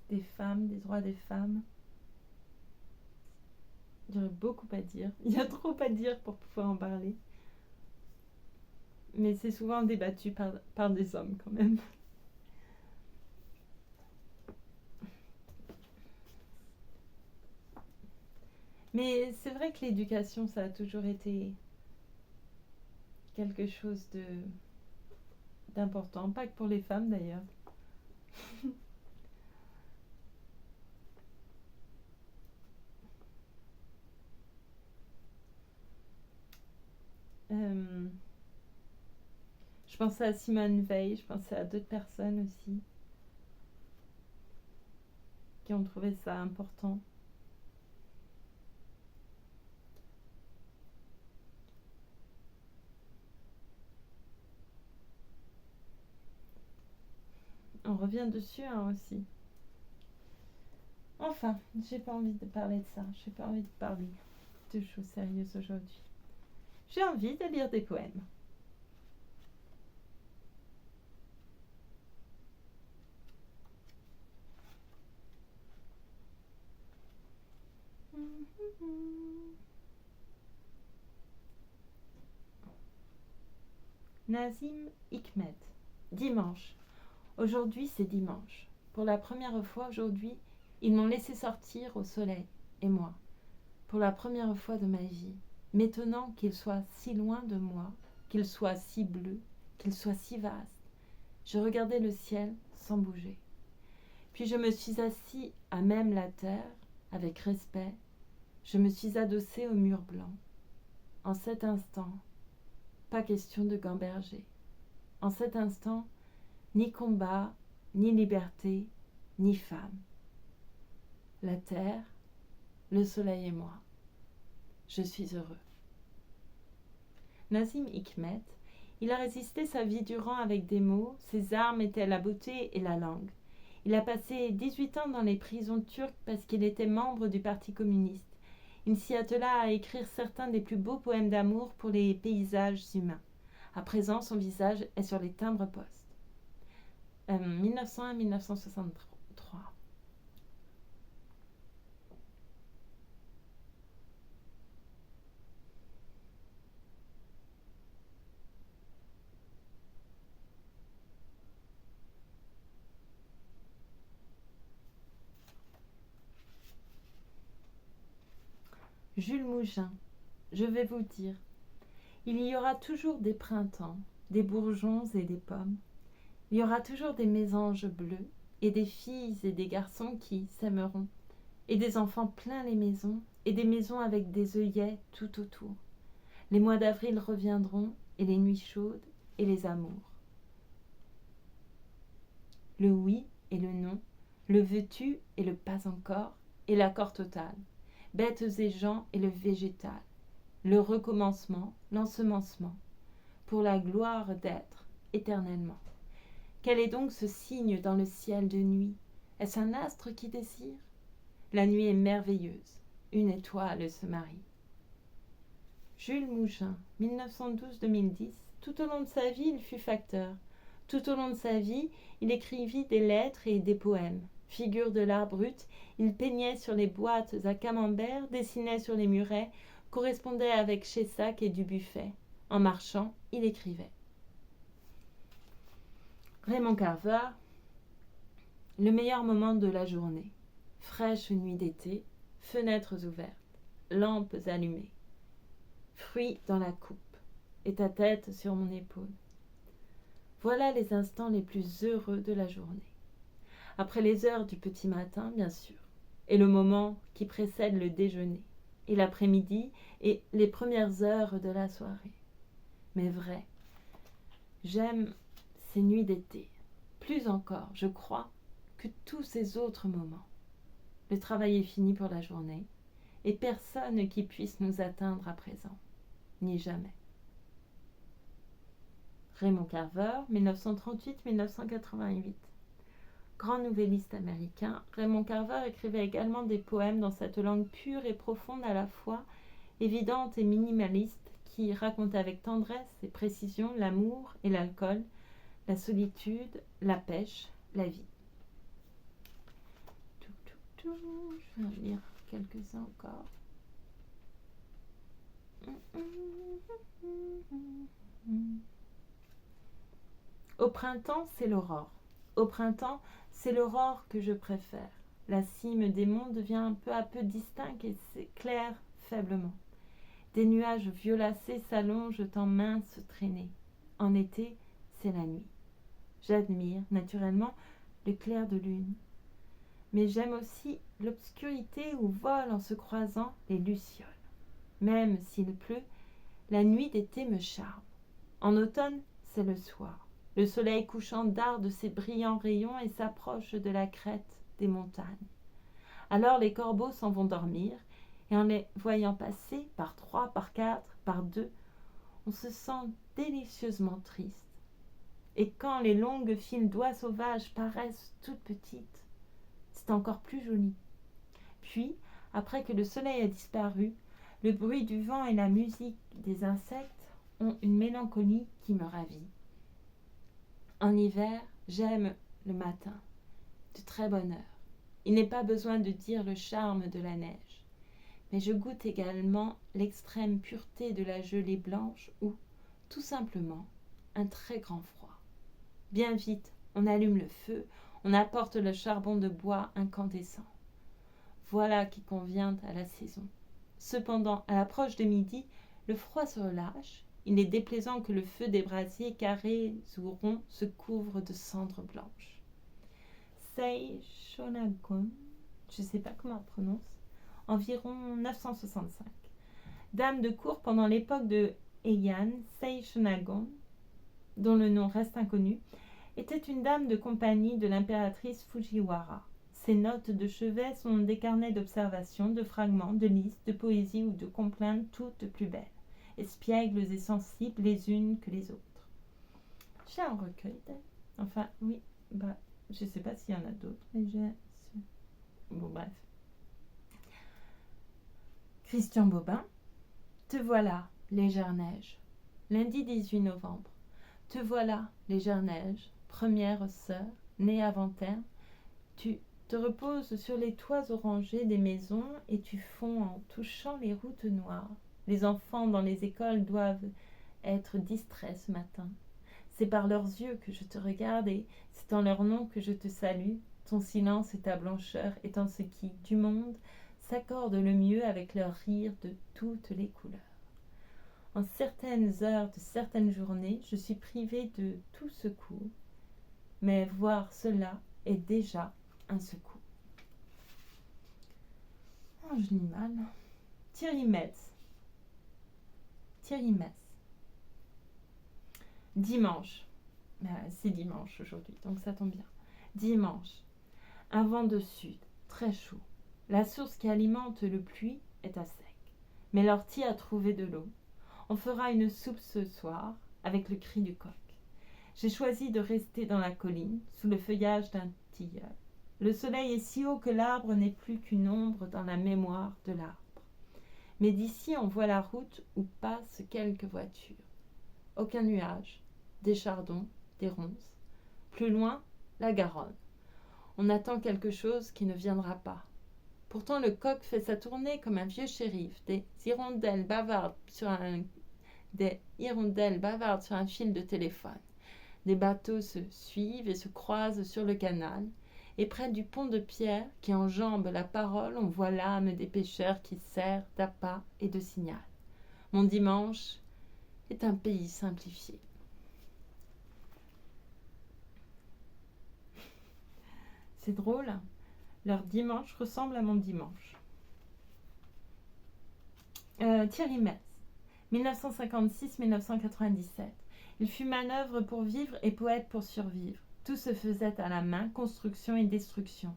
des femmes, des droits des femmes. Il y aurait beaucoup à dire. Il y a trop à dire pour pouvoir en parler. Mais c'est souvent débattu par des hommes quand même. Mais c'est vrai que l'éducation, ça a toujours été quelque chose d'important. Pas que pour les femmes d'ailleurs. Je pensais à Simone Veil, je pensais à d'autres personnes aussi qui ont trouvé ça important. On revient dessus aussi. Enfin, j'ai pas envie de parler de ça. J'ai pas envie de parler de choses sérieuses aujourd'hui. J'ai envie de lire des poèmes. Nazim Hikmet. Dimanche. Aujourd'hui, c'est dimanche. Pour la première fois aujourd'hui, ils m'ont laissé sortir au soleil, et moi, pour la première fois de ma vie, m'étonnant qu'il soit si loin de moi, qu'il soit si bleu, qu'il soit si vaste. Je regardais le ciel sans bouger. Puis je me suis assis à même la terre, avec respect. Je me suis adossé au mur blanc. En cet instant, pas question de gamberger. En cet instant, ni combat, ni liberté, ni femme. La terre, le soleil et moi. Je suis heureux. Nazim Hikmet, il a résisté sa vie durant avec des mots. Ses armes étaient la beauté et la langue. Il a passé 18 ans dans les prisons turques parce qu'il était membre du Parti communiste. Il s'y attela à écrire certains des plus beaux poèmes d'amour pour les paysages humains. À présent, son visage est sur les timbres-poste. 1901-1963. Jules Mougin, je vais vous dire, il y aura toujours des printemps, des bourgeons et des pommes. Il y aura toujours des mésanges bleus, et des filles et des garçons qui s'aimeront, et des enfants plein les maisons, et des maisons avec des œillets tout autour. Les mois d'avril reviendront, et les nuits chaudes, et les amours. Le oui et le non, le veux-tu et le pas encore, et l'accord total. Bêtes et gens et le végétal. Le recommencement, l'ensemencement. Pour la gloire d'être éternellement. Quel est donc ce signe dans le ciel de nuit? Est-ce un astre qui désire? La nuit est merveilleuse. Une étoile se marie. Jules Mougin, 1912-2010. Tout au long de sa vie, il fut facteur. Tout au long de sa vie, il écrivit des lettres et des poèmes. Figure de l'art brut, il peignait sur les boîtes à camembert, dessinait sur les murets, correspondait avec Chessac et Dubuffet. En marchant, il écrivait. Raymond Carver, le meilleur moment de la journée. Fraîche nuit d'été, fenêtres ouvertes, lampes allumées. Fruits dans la coupe, et ta tête sur mon épaule. Voilà les instants les plus heureux de la journée. après les heures du petit matin, bien sûr, et le moment qui précède le déjeuner, et l'après-midi, et les premières heures de la soirée. Mais vrai, j'aime ces nuits d'été, plus encore, je crois, que tous ces autres moments. Le travail est fini pour la journée, et personne qui puisse nous atteindre à présent, ni jamais. Raymond Carver, 1938-1988. Grand nouvelliste américain, Raymond Carver écrivait également des poèmes dans cette langue pure et profonde à la fois, évidente et minimaliste, qui raconte avec tendresse et précision l'amour et l'alcool, la solitude, la pêche, la vie. Je vais en lire quelques-uns encore. Au printemps, c'est l'aurore. Au printemps, c'est l'aurore que je préfère. La cime des monts devient peu à peu distincte et s'éclaire faiblement. Des nuages violacés s'allongent en minces traînées. En été, c'est la nuit. J'admire, naturellement, le clair de lune. Mais j'aime aussi l'obscurité où volent en se croisant les lucioles. Même s'il pleut, la nuit d'été me charme. En automne, c'est le soir. Le soleil couchant darde ses brillants rayons et s'approche de la crête des montagnes. Alors les corbeaux s'en vont dormir, et en les voyant passer par 3, par 4, par 2, on se sent délicieusement triste. Et quand les longues files d'oies sauvages paraissent toutes petites, c'est encore plus joli. Puis, après que le soleil a disparu, le bruit du vent et la musique des insectes ont une mélancolie qui me ravit. En hiver, j'aime le matin, de très bonne heure. Il n'est pas besoin de dire le charme de la neige, mais je goûte également l'extrême pureté de la gelée blanche ou, tout simplement, un très grand froid. Bien vite, on allume le feu, on apporte le charbon de bois incandescent. Voilà qui convient à la saison. Cependant, à l'approche de midi, le froid se relâche. Il est déplaisant que le feu des brasiers carrés ou ronds se couvre de cendres blanches. Sei Shonagon, je ne sais pas comment on prononce, environ 965. Dame de cour pendant l'époque de Heian, Sei Shonagon, dont le nom reste inconnu, était une dame de compagnie de l'impératrice Fujiwara. Ses notes de chevet sont des carnets d'observations, de fragments, de listes, de poésies ou de complaintes toutes plus belles, espiègles et sensibles les unes que les autres. J'ai un recueil d'elle. Enfin, oui, je ne sais pas s'il y en a d'autres, mais j'ai... Bon, bref. Christian Bobin. Te voilà, légère neige. Lundi 18 novembre. Te voilà, légère neige, première sœur, née avant-terme. Tu te reposes sur les toits orangés des maisons et tu fonds en touchant les routes noires. Les enfants dans les écoles doivent être distraits ce matin. C'est par leurs yeux que je te regarde et c'est en leur nom que je te salue. Ton silence et ta blancheur étant ce qui, du monde, s'accorde le mieux avec leur rire de toutes les couleurs. En certaines heures de certaines journées, je suis privée de tout secours, mais voir cela est déjà un secours. Oh, je lis mal. Thierry Metz. Dimanche. C'est dimanche aujourd'hui, donc ça tombe bien. Dimanche. Un vent de sud, très chaud. La source qui alimente le puits est à sec. Mais l'ortie a trouvé de l'eau. On fera une soupe ce soir, avec le cri du coq. J'ai choisi de rester dans la colline, sous le feuillage d'un tilleul. Le soleil est si haut que l'arbre n'est plus qu'une ombre dans la mémoire de l'arbre. Mais d'ici, on voit la route où passent quelques voitures. Aucun nuage, des chardons, des ronces. Plus loin, la Garonne. On attend quelque chose qui ne viendra pas. Pourtant, le coq fait sa tournée comme un vieux shérif. Des hirondelles bavardent sur un fil de téléphone. Des bateaux se suivent et se croisent sur le canal. Et près du pont de pierre qui enjambe la parole, on voit l'âme des pêcheurs qui sert d'appât et de signal. Mon dimanche est un pays simplifié. C'est drôle, leur dimanche ressemble à mon dimanche. Thierry Metz, 1956-1997. Il fut manœuvre pour vivre et poète pour survivre. Tout se faisait à la main, construction et destruction.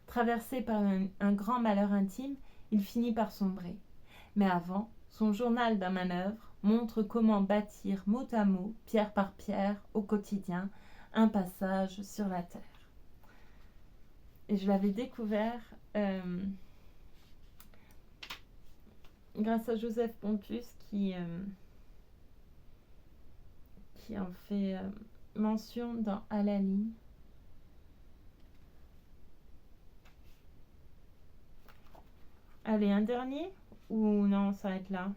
Traversé par un grand malheur intime, il finit par sombrer. Mais avant, son journal d'un manœuvre montre comment bâtir mot à mot, pierre par pierre, au quotidien, un passage sur la terre. Et je l'avais découvert grâce à Joseph Pompus qui en fait mention dans À la ligne. Allez, un dernier ou non, on s'arrête là?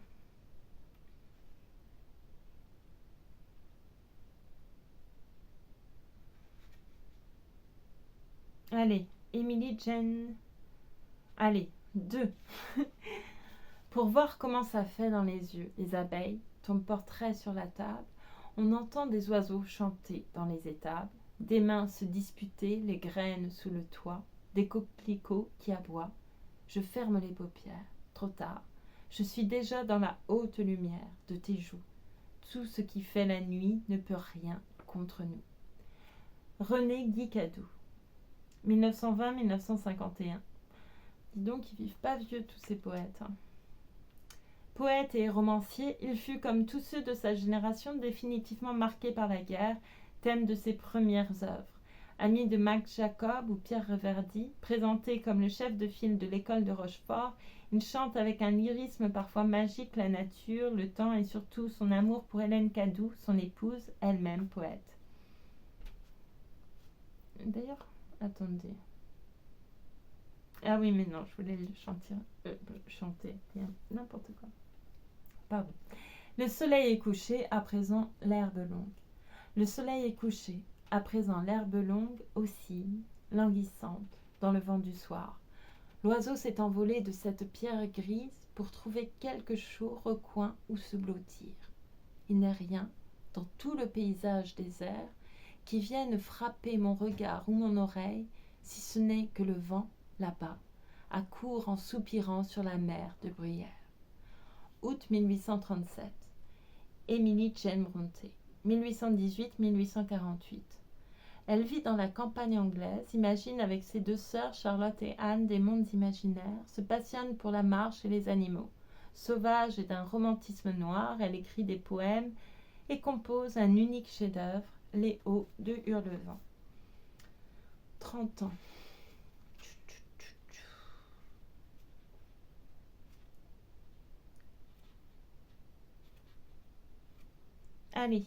Allez, Emily Jane. Allez, 2. Pour voir comment ça fait dans les yeux, les abeilles, ton portrait sur la table, on entend des oiseaux chanter dans les étables, des mains se disputer les graines sous le toit, des coquelicots qui aboient. Je ferme les paupières, trop tard. Je suis déjà dans la haute lumière de tes joues. Tout ce qui fait la nuit ne peut rien contre nous. René Guicadou, 1920-1951. Dis donc, ils vivent pas vieux tous ces poètes. Poète et romancier, il fut comme tous ceux de sa génération définitivement marqué par la guerre, thème de ses premières œuvres. Ami de Max Jacob ou Pierre Reverdy, présenté comme le chef de file de l'école de Rochefort, il chante avec un lyrisme parfois magique la nature, le temps et surtout son amour pour Hélène Cadou, son épouse, elle-même poète. D'ailleurs, attendez. Ah oui, mais non, je voulais le chanter. N'importe quoi. Pardon. Le soleil est couché, à présent l'herbe longue. Le soleil est couché, à présent l'herbe longue oscille, languissante, dans le vent du soir. L'oiseau s'est envolé de cette pierre grise pour trouver quelque chaud recoin où se blottir. Il n'est rien, dans tout le paysage désert, qui vienne frapper mon regard ou mon oreille, si ce n'est que le vent, là-bas, accourt en soupirant sur la mer de bruyère. Août 1837. Émilie Jane Brontë, 1818-1848. Elle vit dans la campagne anglaise, imagine avec ses 2 sœurs Charlotte et Anne des mondes imaginaires, se passionne pour la marche et les animaux. Sauvage et d'un romantisme noir, elle écrit des poèmes et compose un unique chef-d'œuvre, Les Hauts de Hurlevent. 30 ans. Allez,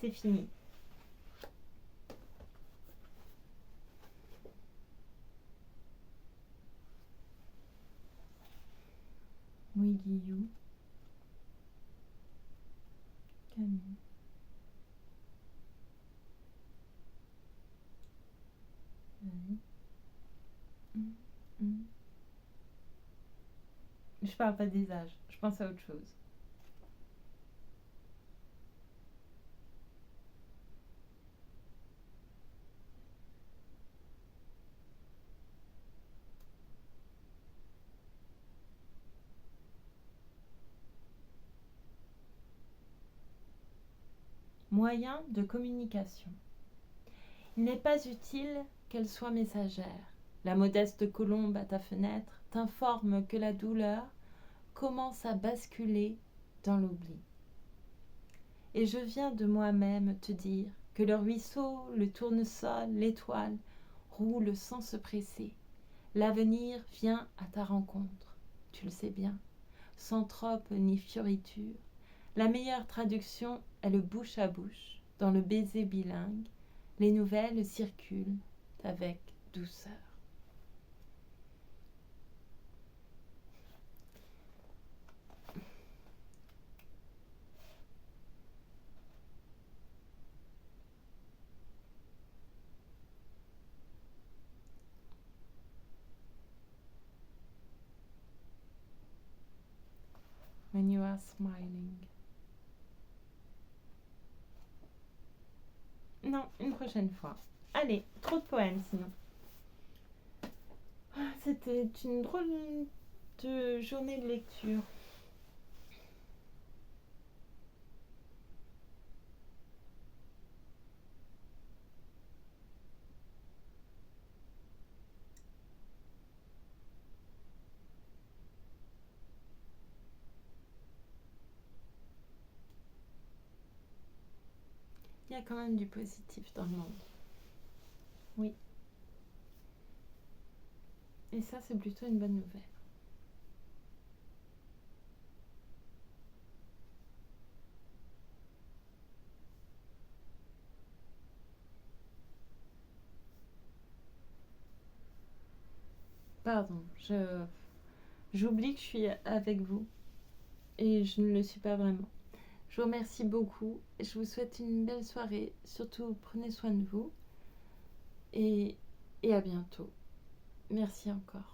c'est fini. Oui, Guillou. Camus. Oui. Je parle pas des âges, je pense à autre chose. Moyen de communication. Il n'est pas utile qu'elle soit messagère. La modeste colombe à ta fenêtre t'informe que la douleur commence à basculer dans l'oubli. Et je viens de moi-même te dire que le ruisseau, le tournesol, l'étoile roulent sans se presser. L'avenir vient à ta rencontre, tu le sais bien, sans trope ni fioriture. La meilleure traduction est le bouche à bouche, dans le baiser bilingue. Les nouvelles circulent avec douceur. When you are smiling. Non, une prochaine fois. Allez, trop de poèmes sinon. C'était une drôle de journée de lecture. Il y a quand même du positif dans le monde. Oui. Et ça, c'est plutôt une bonne nouvelle. Pardon, j'oublie que je suis avec vous et je ne le suis pas vraiment. Je vous remercie beaucoup. Je vous souhaite une belle soirée. Surtout, prenez soin de vous et à bientôt. Merci encore.